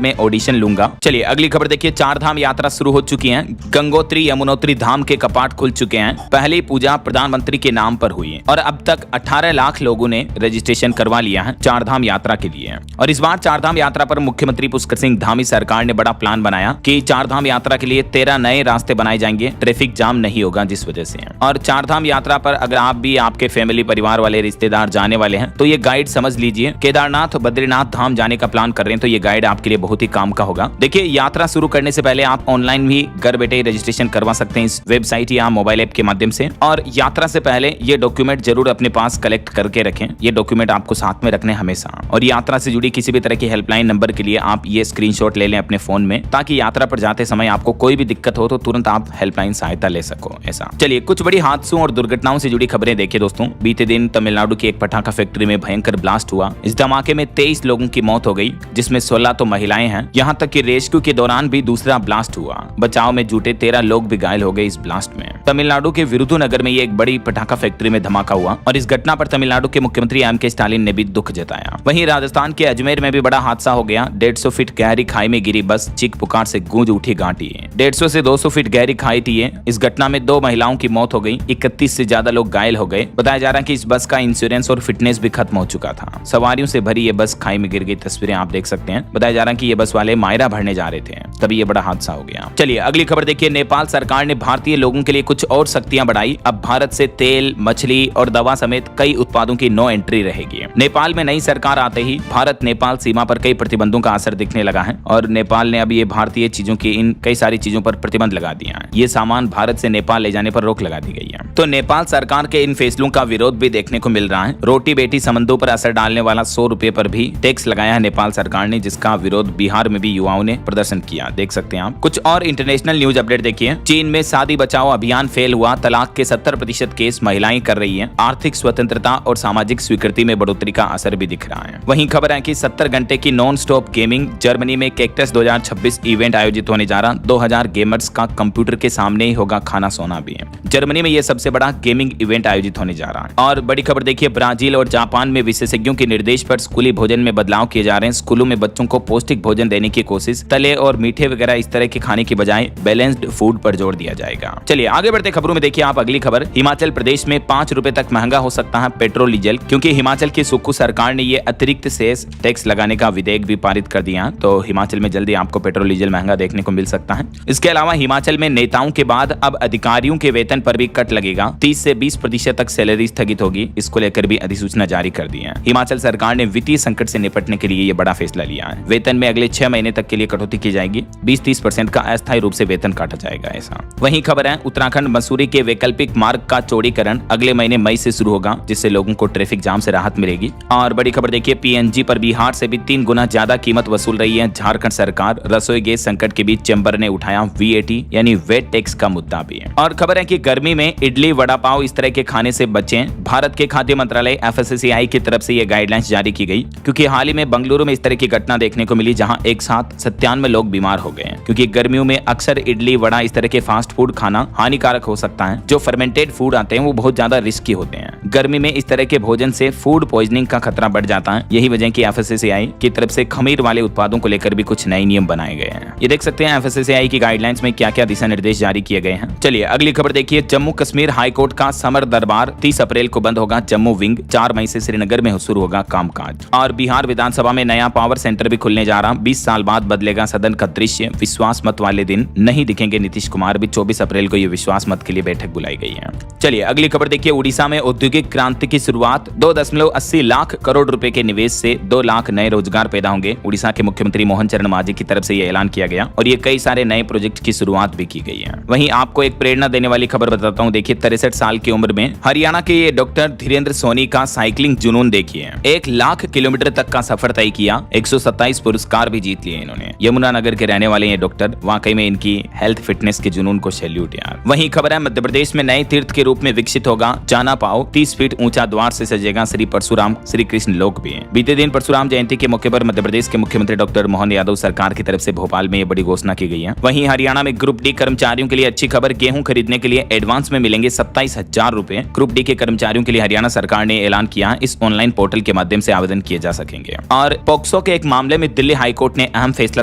में ऑडिशन लूंगा। चलिए अगली खबर देखिए, 4 धाम यात्रा शुरू हो चुकी है। गंगोत्री यमुनोत्री धाम के कपाट खुल चुके हैं। पहली पूजा प्रधानमंत्री के नाम पर हुई है और अब तक 18 लाख लोगों ने रजिस्ट्रेशन करवा लिया है 4 धाम यात्रा के लिए। और इस बार 4 धाम यात्रा पर मुख्यमंत्री पुष्कर सिंह धामी सरकार ने बड़ा प्लान बनाया कि 4 धाम यात्रा के लिए 13 नए रास्ते बनाए जाएंगे, ट्रैफिक जाम नहीं होगा जिस वजह से। और 4 धाम यात्रा पर अगर आप भी, आपके फैमिली परिवार वाले रिश्तेदार जाने वाले हैं तो ये गाइड समझ लीजिए। केदारनाथ बद्रीनाथ धाम जाने का प्लान कर रहे हैं तो ये गाइड आपके लिए बहुत ही काम का होगा। देखिए, यात्रा शुरू करने से पहले आप ऑनलाइन भी घर बैठे रजिस्ट्रेशन करवा सकते हैं इस वेबसाइट या मोबाइल ऐप के माध्यम से। और यात्रा से पहले ये डॉक्यूमेंट जरूर अपने पास कलेक्ट करके रखें। ये डॉक्यूमेंट आपको साथ में रखने हमेशा। और यात्रा से जुड़ी किसी भी तरह की हेल्पलाइन नंबर के लिए आप ये स्क्रीनशॉट ले लें अपने फोन में, ताकि यात्रा पर जाते समय आपको कोई भी दिक्कत हो तो तुरंत आप हेल्पलाइन सहायता ले सको। ऐसा चलिए कुछ बड़ी हादसों और दुर्घटनाओं से जुड़ी खबरें देखिए दोस्तों। बीते दिन तमिलनाडु की एक पटाखा फैक्ट्री में भयंकर ब्लास्ट हुआ। इस धमाके में 23 लोगों की मौत हो गई, जिसमें 16 तो महिलाएं हैं। यहाँ तक कि रेस्क्यू के दौरान भी दूसरा ब्लास्ट हुआ। बचाव में जुटे 13 लोग भी घायल हो गए इस ब्लास्ट में। तमिलनाडु के विरुधुनगर में ये एक बड़ी पटाखा फैक्ट्री में धमाका हुआ और इस घटना पर तमिलनाडु के मुख्यमंत्री एम.के. स्टालिन ने भी दुख जताया। वहीं राजस्थान के अजमेर में भी बड़ा हादसा हो गया। 150 फीट गहरी खाई में गिरी बस, चीख पुकार से गूंज उठी घाटी। 150 से 200 फीट गहरी खाई थी ये। इस घटना में 2 महिलाओं की मौत हो गई, 31 से ज्यादा लोग घायल हो गए। बताया जा रहा है कि इस बस का इंश्योरेंस और फिटनेस भी खत्म हो चुका था। सवारियों से भरी ये बस खाई में गिर गई, तस्वीरें आप देख सकते हैं। बताया जा रहा है कि ये बस वाले मायरा भरने जा रहे थे, तभी ये बड़ा हादसा हो गया। चलिए अगली खबर देखिए, नेपाल सरकार ने भारतीय लोगों के लिए कुछ और सख्तियां बढ़ाई। अब भारत से तेल, मछली और दवा समेत कई उत्पादों की नो एंट्री रहेगी। नेपाल में नई सरकार आते ही भारत नेपाल सीमा पर कई प्रतिबंधों का असर दिखने लगा है और नेपाल ने अब ये भारतीय चीजों की इन कई सारी चीजों पर प्रतिबंध लगा दिया है। ये सामान भारत से नेपाल ले जाने पर रोक लगा दी गई है। तो नेपाल सरकार के इन फैसलों का विरोध भी देखने को मिल रहा है। रोटी बेटी संबंधों पर असर डालने वाला 100 रुपए पर भी टैक्स लगाया है नेपाल सरकार ने, जिसका विरोध बिहार में भी युवाओं ने प्रदर्शन किया, देख सकते हैं आप। कुछ और इंटरनेशनल न्यूज अपडेट देखिए। चीन में शादी बचाओ अभियान फेल हुआ, तलाक के 70% केस महिलाएं कर रही हैं। आर्थिक स्वतंत्रता और सामाजिक स्वीकृति में बढ़ोतरी का असर भी दिख रहा है। वहीं खबर है कि 70 घंटे की नॉन स्टॉप गेमिंग, जर्मनी में कैक्टस 2026 इवेंट आयोजित होने जा रहा। 2000 गेमर्स का कंप्यूटर के सामने ही होगा खाना सोना भी है। जर्मनी में यह सबसे बड़ा गेमिंग इवेंट आयोजित होने जा रहा है। और बड़ी खबर देखिए, ब्राजील और जापान में विशेषज्ञों के निर्देश पर स्कूली भोजन में बदलाव किए जा रहे हैं। स्कूलों में बच्चों को पौष्टिक भोजन देने की कोशिश, तले और मीठे वगैरह इस तरह के खाने की बजाय बैलेंस्ड फूड पर जोर दिया जाएगा। चलिए आगे बढ़ते खबरों में देखिए आप अगली खबर। हिमाचल प्रदेश में 5 रुपए तक महंगा हो सकता है पेट्रोल डीजल, क्योंकि हिमाचल की सुक्खू सरकार ने ये अतिरिक्त सेस टैक्स लगाने का विधेयक भी पारित कर दिया। तो हिमाचल में जल्दी आपको पेट्रोल डीजल महंगा देखने को मिल सकता है। इसके अलावा हिमाचल में नेताओं के बाद अब अधिकारियों के वेतन पर भी कट लगेगा। 30 से 20% तक सैलरी स्थगित होगी। इसको लेकर भी अधिसूचना जारी कर दी है। हिमाचल सरकार ने वित्तीय संकट से निपटने के लिए ये बड़ा फैसला लिया है। वेतन में अगले 6 महीने तक के लिए कटौती की जाएगी। 20-30% का अस्थायी रूप से वेतन काटा जाएगा। ऐसा वहीं खबर है, उत्तराखंड मसूरी के वैकल्पिक मार्ग का चौड़ीकरण अगले महीने मई से शुरू होगा, जिससे लोगों को ट्रैफिक जाम से राहत मिलेगी। और बड़ी खबर देखिए, पीएनजी पर बिहार से भी 3 गुना ज्यादा कीमत वसूल रही है झारखंड सरकार। रसोई गैस संकट के बीच चैम्बर ने उठाया वीएटी यानी वेट टैक्स का मुद्दा भी है। और खबर है कि गर्मी में इडली वड़ा पाव इस तरह के खाने से बचें। भारत के खाद्य मंत्रालय एफएसएसएआई की तरफ से ये गाइडलाइंस जारी की गई, क्योंकि हाल ही में बंगलुरु में इस तरह की घटना देखने को मिली, जहां एक साथ 97 लोग बीमार हो गए। क्योंकि गर्मियों में अक्सर इडली वड़ा इस तरह के फास्ट फूड खाना हानिकारक हो सकता है। जो फर्मेंटेड फूड आते हैं वो बहुत ज्यादा रिस्की होते हैं। गर्मी में इस तरह के भोजन से फूड पॉइजनिंग का खतरा बढ़ जाता है। यही वजह की एफएसएसएआई की तरफ से खमीर वाले उत्पादों को लेकर भी कुछ नए नियम बनाए गए हैं। ये देख सकते हैं एफएसएसएआई की गाइडलाइंस में क्या क्या दिशा निर्देश जारी किए गए हैं। चलिए अगली खबर देखिए, जम्मू कश्मीर हाईकोर्ट का समर दरबार 30 अप्रैल को बंद होगा। जम्मू विंग 4 मई से श्रीनगर में शुरू होगा कामकाज। और बिहार विधानसभा में नया पावर सेंटर भी खुलने जा रहा। 20 साल बाद बदलेगा सदन का दृश्य। विश्वास मत वाले दिन नहीं दिखेंगे नीतीश कुमार भी। 24 अप्रैल को ये विश्वास मत के लिए बैठक बुलाई गई है। चलिए अगली खबर देखिए, उड़ीसा में औद्योगिक क्रांति की शुरुआत। 2.80 लाख करोड़ रुपए के निवेश से 2 लाख नए रोजगार पैदा होंगे। उड़ीसा के मुख्यमंत्री मोहन चरण मांझी की तरफ से यह ऐलान किया गया और ये कई सारे नए प्रोजेक्ट की शुरुआत भी की गई है। वहीं आपको एक प्रेरणा देने वाली खबर बताता हूं। देखिए 63 साल की उम्र में हरियाणा के ये डॉक्टर धीरेन्द्र सोनी का साइकिलिंग जुनून देखिए। 1 लाख किलोमीटर तक का सफर तय किया। 127 पुरस्कार भी जीत लिए इन्होंने। यमुनानगर के रहने वाले ये डॉक्टर, वाकई में इनकी हेल्थ फिटनेस के जुनून को सैल्यूट यार। वहीं खबर है, मध्य प्रदेश में नए तीर्थ के रूप में विकसित होगा जाना पाओ। 30 फीट ऊंचा द्वार से सजेगा श्री परशुराम नाम श्री कृष्ण लोक भी है। बीते दिन परशुराम जयंती के मौके पर मध्य प्रदेश के मुख्यमंत्री डॉक्टर मोहन यादव सरकार की तरफ से भोपाल में ये बड़ी घोषणा की गई है। वहीं हरियाणा में ग्रुप डी कर्मचारियों के लिए अच्छी खबर, गेहूं खरीदने के लिए एडवांस में मिलेंगे 27,000 रुपए। ग्रुप डी के कर्मचारियों के लिए हरियाणा सरकार ने ऐलान किया, इस ऑनलाइन पोर्टल के माध्यम से आवेदन किए जा सकेंगे। और पोक्सो के एक मामले में दिल्ली हाईकोर्ट ने अहम फैसला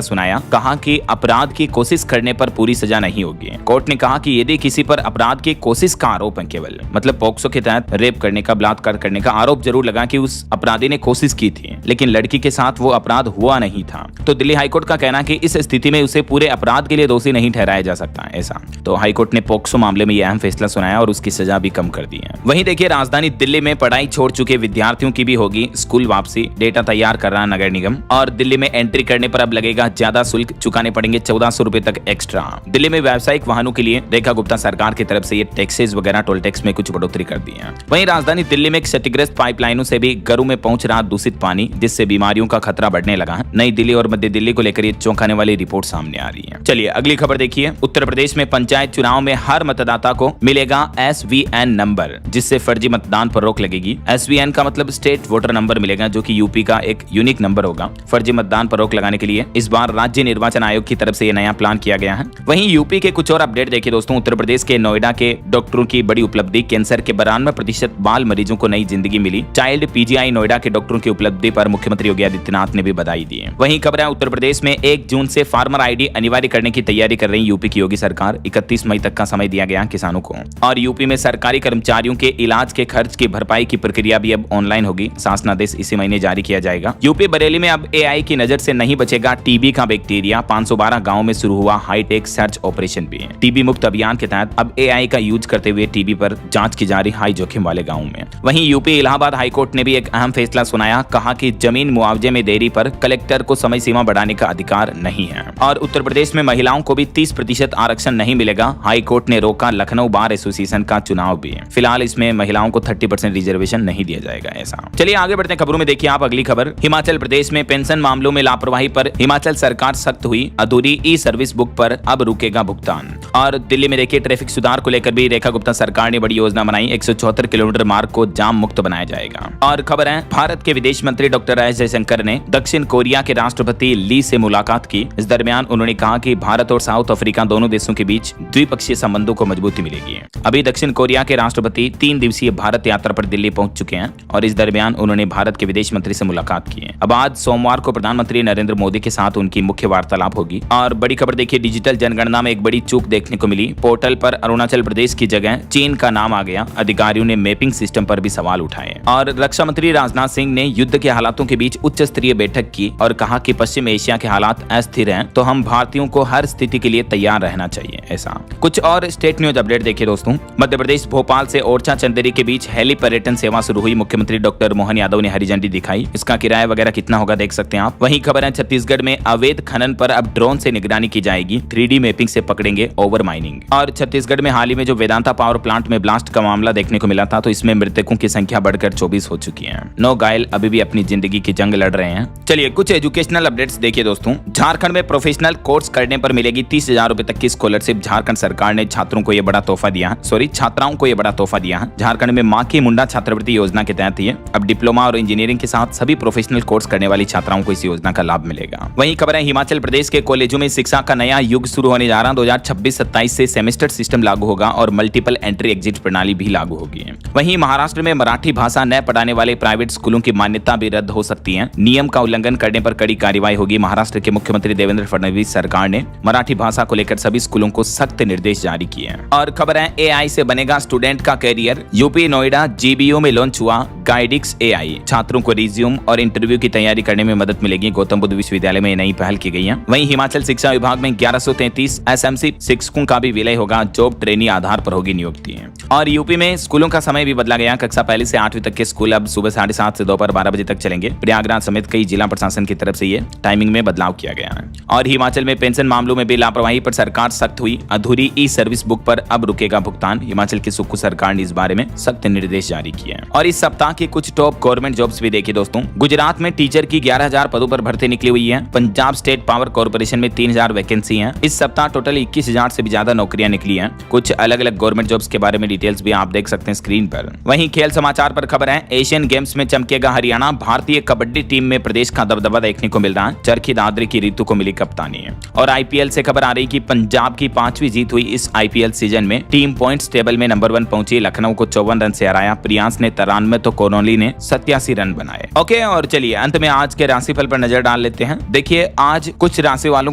सुनाया, कहा कि अपराध की कोशिश करने पर पूरी सजा नहीं होगी। कोर्ट ने कहा कि यदि किसी पर अपराध की कोशिश का आरोप है, केवल मतलब पोक्सो के तहत रेप करने का, बलात्कार करने का आरोप जरूर लगा कि उस अपराधी ने कोशिश की थी, लेकिन लड़की के साथ वो अपराध हुआ नहीं था, तो दिल्ली हाईकोर्ट का कहना है कि इस स्थिति में उसे पूरे अपराध के लिए दोषी नहीं ठहराया जा सकता है। ऐसा तो हाईकोर्ट ने पोक्सो मामले में यह अहम फैसला सुनाया और उसकी सजा भी कम कर दी है। वहीं देखिए, राजधानी दिल्ली में पढ़ाई छोड़ चुके विद्यार्थियों की भी होगी स्कूल वापसी, डेटा तैयार कर रहा नगर निगम। और दिल्ली में एंट्री करने पर अब लगेगा ज्यादा शुल्क, चुकाने पड़ेंगे 1400 रुपए तक एक्स्ट्रा। दिल्ली में व्यावसायिक वाहनों के लिए रेखा गुप्ता सरकार की तरफ से ये टैक्सेस वगैरह, टोल टैक्स में कुछ बढ़ोतरी कर दी है। वहीं राजधानी दिल्ली में क्षतिग्रस्त पाइपलाइनों से भी घरों में पहुंच रहा दूषित पानी, जिससे बीमारियों का खतरा बढ़ने लगा है। नई दिल्ली और मध्य दिल्ली को लेकर ये चौंकाने वाली रिपोर्ट सामने आ रही है। चलिए अगली खबर देखिए। उत्तर प्रदेश में पंचायत चुनाव में हर मतदाता को मिलेगा SVN नंबर, जिससे फर्जी मतदान पर रोक लगेगी। SVN का मतलब स्टेट वोटर नंबर मिलेगा, जो कि यूपी का एक यूनिक नंबर होगा। फर्जी मतदान पर रोक लगाने के लिए इस बार राज्य निर्वाचन आयोग की तरफ से ये नया प्लान किया गया है। वहीं यूपी के कुछ और अपडेट देखिए दोस्तों। उत्तर प्रदेश के नोएडा के डॉक्टरों की बड़ी उपलब्धि, कैंसर के 92% बाल मरीजों को नई जिंदगी मिली। चाइल्ड PGI नोएडा के डॉक्टरों की उपलब्धि पर मुख्यमंत्री योगी आदित्यनाथ ने भी बधाई दी है। वहीं खबर है, उत्तर प्रदेश में 1 जून से फार्मर ID अनिवार्य करने की तैयारी कर रही यूपी की योगी सरकार। 31 मई तक का समय दिया गया किसानों को। और यूपी में सरकारी कर्मचारियों के इलाज के खर्च की भरपाई की प्रक्रिया भी अब ऑनलाइन होगी। शासनादेश इसी महीने जारी किया जाएगा। यूपी बरेली में अब AI की नजर से नहीं बचेगा टीबी का बैक्टीरिया। 512 गाँव में शुरू हुआ हाईटेक सर्च ऑपरेशन भी। टीबी मुक्त अभियान के तहत अब AI का यूज करते हुए टीबी पर जांच की जा रही हाई जोखिम वाले गाँव में। वहीं यूपी इलाहाबाद हाईकोर्ट ने भी एक अहम फैसला सुनाया, कहा कि जमीन मुआवजे में देरी पर कलेक्टर को समय सीमा बढ़ाने का अधिकार नहीं है। और उत्तर प्रदेश में महिलाओं को भी 30% आरक्षण नहीं मिलेगा। हाईकोर्ट ने रोका लखनऊ बार एसोसिएशन का चुनाव भी। फिलहाल इसमें महिलाओं को 30% रिजर्वेशन नहीं दिया जाएगा। ऐसा चलिए आगे बढ़ते हैं खबरों में। देखिए आप अगली खबर, हिमाचल प्रदेश में पेंशन मामलों में लापरवाही पर हिमाचल सरकार सख्त हुई। अधूरी ई-सर्विस बुक पर अब रुकेगा भुगतान। और दिल्ली में देखिए, ट्रैफिक सुधार को लेकर भी रेखा गुप्ता सरकार ने बड़ी योजना बनाई। 174 किलोमीटर मार्ग को जाम मुक्त बनाया जाएगा। और खबर है, भारत के विदेश मंत्री डॉक्टर एस जयशंकर ने दक्षिण कोरिया के राष्ट्रपति ली से मुलाकात की। इस दरमियान उन्होंने कहा कि भारत और साउथ अफ्रीका दोनों देशों के बीच द्विपक्षीय संबंधों को मजबूती मिलेगी। अभी दक्षिण कोरिया के राष्ट्रपति 3 दिवसीय भारत यात्रा पर दिल्ली पहुंच चुके हैं और इस दरमियान उन्होंने भारत के विदेश मंत्री से मुलाकात की है। अब आज सोमवार को प्रधानमंत्री नरेंद्र मोदी के साथ उनकी मुख्य वार्तालाप होगी। और बड़ी खबर देखिए, डिजिटल जनगणना में एक बड़ी चूक देखने को मिली। पोर्टल पर अरुणाचल प्रदेश की जगह चीन का नाम आ गया। अधिकारियों ने मैपिंग सिस्टम पर भी सवाल उठाए। और रक्षा मंत्री राजनाथ सिंह ने युद्ध के हालातों के बीच उच्च स्तरीय बैठक की और कहा कि पश्चिम एशिया के हालात अस्थिर हैं, तो हम भारतीयों को हर स्थिति के लिए तैयार रहना चाहिए। ऐसा कुछ और स्टेट न्यूज अपडेट देखिए दोस्तों। मध्य प्रदेश भोपाल से ओरछा चंदेरी के बीच हेली पर्यटन सेवा शुरू हुई। मुख्यमंत्री डॉक्टर मोहन यादव ने हरी झंडी दिखाई। इसका किराया वगैरह कितना होगा देख सकते हैं आप। वहीं खबर है, छत्तीसगढ़ में अवैध खनन पर अब ड्रोन से निगरानी की जाएगी। 3D मैपिंग से पकड़ेंगे ओवर माइनिंग। और छत्तीसगढ़ में हाल ही में जो वेदांता पावर प्लांट में ब्लास्ट का मामला देखने को मिला था, तो इसमें मृतकों की संख्या बढ़कर 24 हो चुकी है। 9 घायल अभी भी अपनी जिंदगी की जंग लड़ रहे हैं। चलिए कुछ एजुकेशनल अपडेट्स देखिए दोस्तों। झारखंड में प्रोफेशनल कोर्स करने पर मिलेगी 30,000 रुपए तक की स्कॉलरशिप। झारखंड सरकार ने छात्राओं को यह बड़ा तोहफा दिया है। झारखंड में मां की मुंडा छात्रवृत्ति योजना के तहत ये अब डिप्लोमा और इंजीनियरिंग के साथ सभी प्रोफेशनल कोर्स करने वाली छात्राओं को इस योजना का लाभ मिलेगा। वहीं खबर है, हिमाचल प्रदेश के कॉलेजों में शिक्षा का नया युग शुरू होने जा रहा। 2026-27 से सेमेस्टर सिस्टम लागू होगा और मल्टीपल एंट्री एग्जिट प्रणाली भी लागू होगी। वहीं महाराष्ट्र में मराठी भाषा न पढ़ाने वाले प्राइवेट स्कूलों की मान्यता भी रद्द हो सकती है। नियम का उल्लंघन करने पर कड़ी कार्रवाई होगी। महाराष्ट्र के मुख्यमंत्री देवेंद्र फडणवीस सरकार ने मराठी भाषा को लेकर सभी स्कूलों को सख्त निर्देश जारी किए हैं। और खबर है, AI से बनेगा स्टूडेंट का कैरियर। यूपी नोएडा GBU में लॉन्च हुआ गाइडिक्स AI। छात्रों को रिज्यूम और इंटरव्यू की तैयारी करने में मदद मिलेगी। गौतम बुद्ध विश्वविद्यालय में नई पहल की गई है। वहीं हिमाचल शिक्षा विभाग में 1133 SMC शिक्षकों का भी विलय होगा। जॉब ट्रेनी आधार पर होगी नियुक्ति। और यूपी में स्कूलों का समय भी बदला गया। कक्षा 1 से 8वीं तक के स्कूल अब सुबह 7:30 से दोपहर 12 बजे तक चलेंगे। प्रयागराज समेत कई जिला प्रशासन की तरफ से ये टाइमिंग में बदलाव किया गया है। और हिमाचल में पेंशन मामलों में भी लापरवाही पर सरकार सख्त हुई। अधूरी ई-सर्विस बुक पर अब रुकेगा भुगतान। हिमाचल की सुक्खू सरकार ने इस बारे में सख्त निर्देश जारी किए हैं। और इस सप्ताह की कुछ टॉप गवर्नमेंट जॉब्स भी देखिए दोस्तों। गुजरात में टीचर की 11,000 पदों पर भर्ती निकली हुई है। पंजाब स्टेट पावर कॉर्पोरेशन में 3,000 वैकेंसी है। इस सप्ताह टोटल 21,000 से भी ज्यादा नौकरियां निकली हैं। कुछ अलग अलग गवर्नमेंट जॉब्स के बारे में डिटेल्स भी आप देख सकते हैं स्क्रीन पर। वहीं खेल समाचार पर खबर है, एशियन एशियन गेम्स में चमकेगा हरियाणा। भारतीय कबड्डी टीम में प्रदेश का दबदबा देखने को मिल रहा है। चरखी दादरी की ऋतु को मिली कप्तानी है। और आईपीएल से खबर आ रही कि पंजाब की 5वीं जीत हुई इस आईपीएल सीजन में। टीम पॉइंट्स टेबल में नंबर 1 पहुंची। लखनऊ को 54 रन से हराया। प्रियांश ने 93 तो कोनोली ने 87 रन बनाए। ओके, और चलिए अंत में आज के राशिफल पर नजर डाल लेते हैं। देखिए, आज कुछ राशि वालों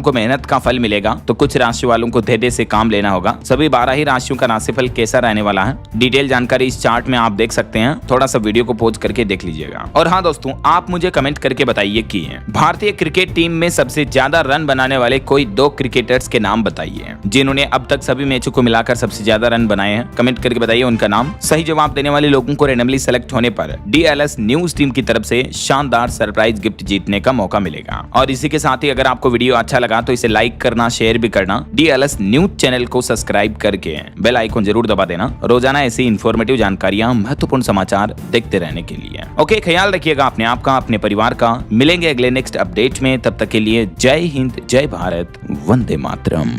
को मेहनत का फल मिलेगा तो कुछ राशि वालों को धैर्य से काम लेना होगा। सभी 12 ही राशियों का राशिफल कैसा रहने वाला है, डिटेल जानकारी इस चार्ट में आप देख सकते हैं। थोड़ा सा वीडियो को पॉज करके देख लीजिएगा। और हाँ दोस्तों, आप मुझे कमेंट करके बताइए कि भारतीय क्रिकेट टीम में सबसे ज्यादा रन बनाने वाले कोई 2 क्रिकेटर्स के नाम बताइए जिन्होंने अब तक सभी मैचों को मिलाकर सबसे ज्यादा रन बनाए हैं। कमेंट करके बताइए उनका नाम। सही जवाब देने वाले लोगों को रैंडमली सेलेक्ट होने पर DLS न्यूज टीम की तरफ से शानदार सरप्राइज गिफ्ट जीतने का मौका मिलेगा। और इसी के साथ ही अगर आपको वीडियो अच्छा लगा तो इसे लाइक करना, शेयर भी करना। DLS न्यूज चैनल को सब्सक्राइब करके बेल आइकन जरूर दबा देना रोजाना ऐसी इंफॉर्मेटिव जानकारियां, महत्वपूर्ण समाचार देखते रहने के लिए। ओके, ख्याल रखिएगा अपने आप का, अपने परिवार का। मिलेंगे अगले नेक्स्ट अपडेट में। तब तक के लिए जय हिंद, जय भारत, वंदे मातरम।